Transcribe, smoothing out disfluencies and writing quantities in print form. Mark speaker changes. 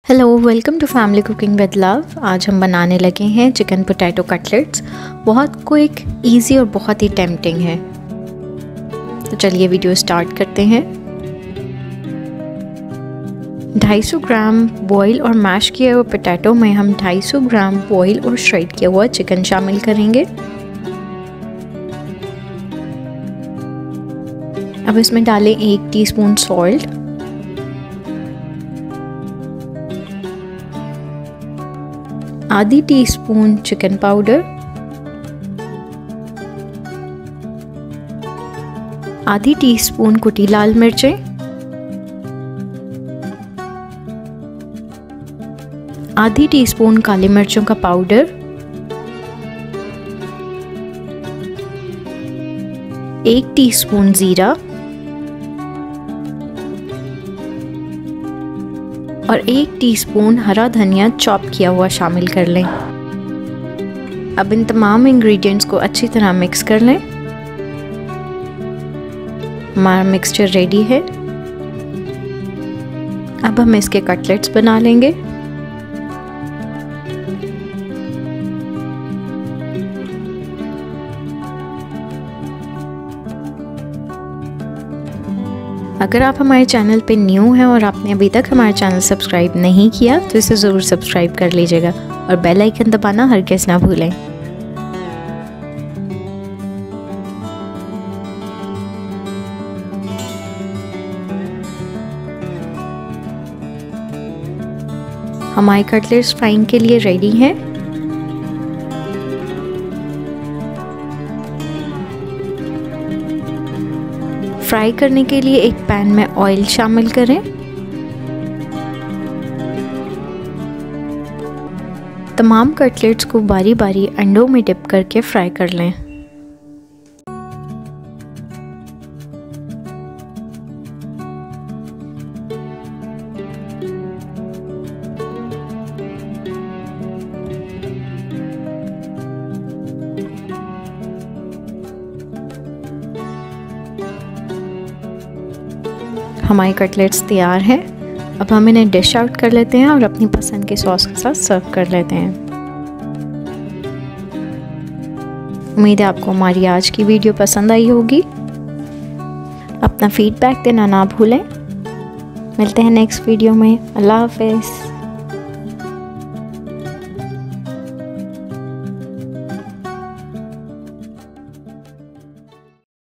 Speaker 1: Hello, welcome to family cooking with love. आज हम बनाने लगे हैं चिकन पोटैटो कटलेट्स। बहुत क्विक, इजी और बहुत ही टेम्पटिंग है। तो चलिए वीडियो स्टार्ट करते हैं। 250 ग्राम बॉयल और मैश किया हुआ पोटैटो में हम 250 ग्राम बॉयल और श्रेड किया हुआ चिकन शामिल करेंगे। अब इसमें डालें 1 टीस्पून सॉल्ट, आधी टीस्पून चिकन पाउडर, आधी टीस्पून कुटी लाल मिर्चें, आधी टीस्पून काली मिर्चों का पाउडर, 1 टीस्पून जीरा और 1 टीस्पून हरा धनिया चॉप किया हुआ शामिल कर लें। अब इन तमाम इंग्रेडिएंट्स को अच्छी तरह मिक्स कर लें। हमारा मिक्सचर रेडी है। अब हम इसके कटलेट्स बना लेंगे। अगर आप हमारे चैनल पे न्यू हैं और आपने अभी तक हमारा चैनल सब्सक्राइब नहीं किया तो इसे ज़रूर सब्सक्राइब कर लीजिएगा और बेल आइकन दबाना हरगिज़ ना भूलें। हमारे कटलेट्स फ्राइंग के लिए रेडी हैं। फ्राई करने के लिए एक पैन में ऑयल शामिल करें। तमाम कटलेट्स को बारी बारी अंडों में डिप करके फ्राई कर लें। हमारे कटलेट्स तैयार हैं। अब हम इन्हें डिश आउट कर लेते हैं और अपनी पसंद के सॉस के साथ सर्व कर लेते हैं। उम्मीद है आपको हमारी आज की वीडियो पसंद आई होगी। अपना फीडबैक देना ना भूलें। मिलते हैं नेक्स्ट वीडियो में। अल्लाह हाफ़िज़।